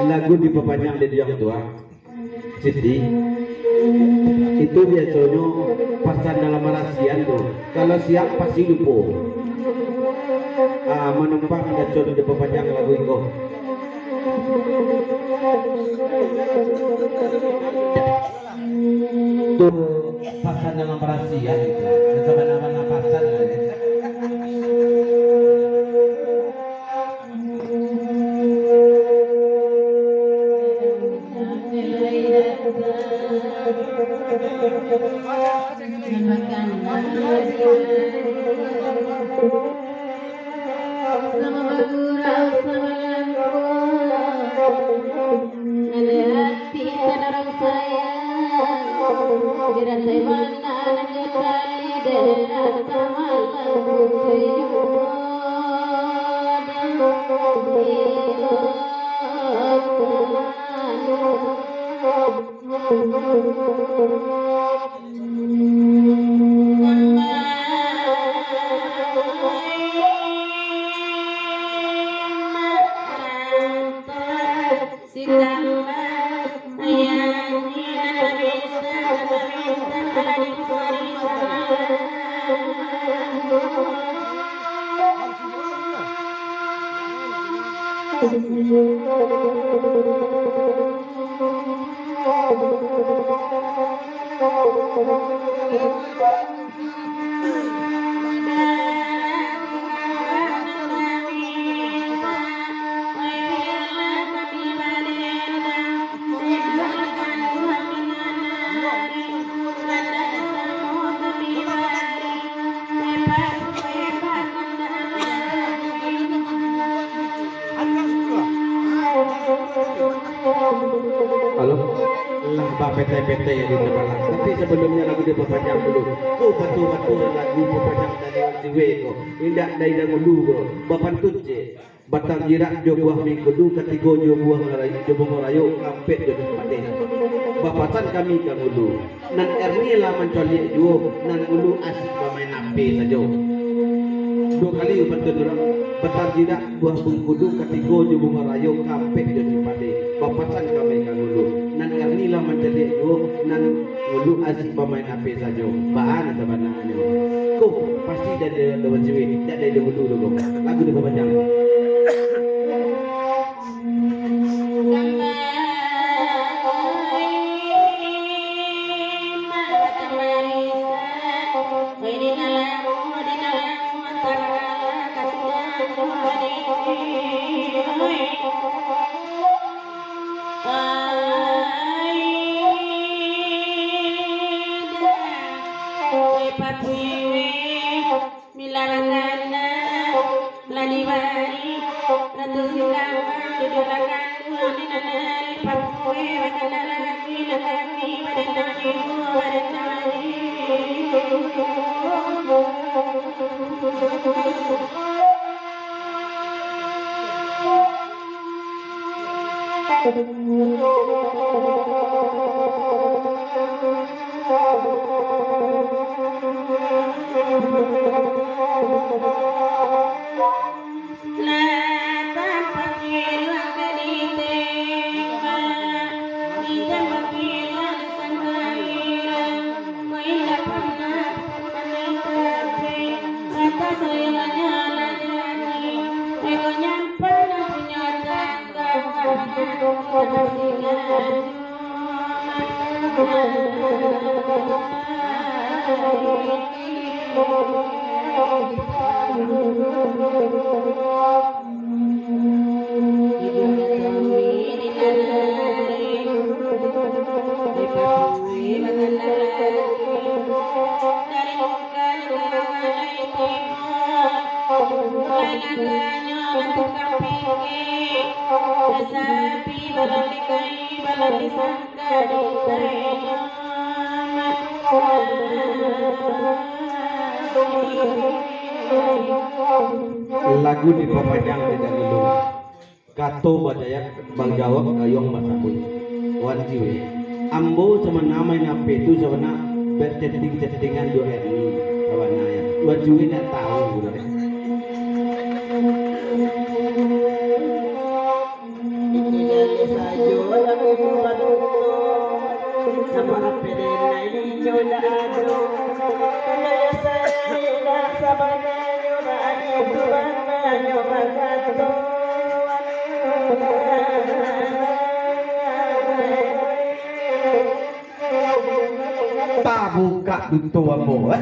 Lagu diperpanjang dari yang tua Siti itu biasanya pasan dalam rasian tuh kalau siang pasti lupa menumpang dan coba diperpanjang lagu itu tuh pasan dalam rasian itu sama nama pasan PT-PT yang di depan. Tapi sebelumnya lagu diperpanjang dulu. Kau betul-betul lagu perpanjang dari Jiwe ko. Indak dari dahulu bro. Bapan tunce. Batang jirak jo buah minggu du ketiga jo buah ngarayu jo mengorayo kampet jo tempatnya. Bapatan kami kang ulu. Nan erni lah mencolik jo. Nan ulu asik bermain api saja. Dua kali betul orang. Batang jirak buah bungkudu ketiga jo mengorayo kampet jo tempatnya. Bapatan kami kang ulu. Nan erni lah mencolik jo. Nan ulu asik bermain api saja. Bahan sebenarnya. Kau pasti dari dewan jiwe. Tak dari dahulu dulu. Lagu diperpanjang. Lagu diperpanjang tidak dulu. Kato badaya bang jawab ayong masakui. Wan jiwe. Ambo sama nama nape itu sama berchatting-chattingan do ini kawan ya. Wan jiwe nak tahu udah. Sama apa ini jodoh ado. Naya saya sabana nyoba nyoba nyoba kato. Tak buka tutup apa?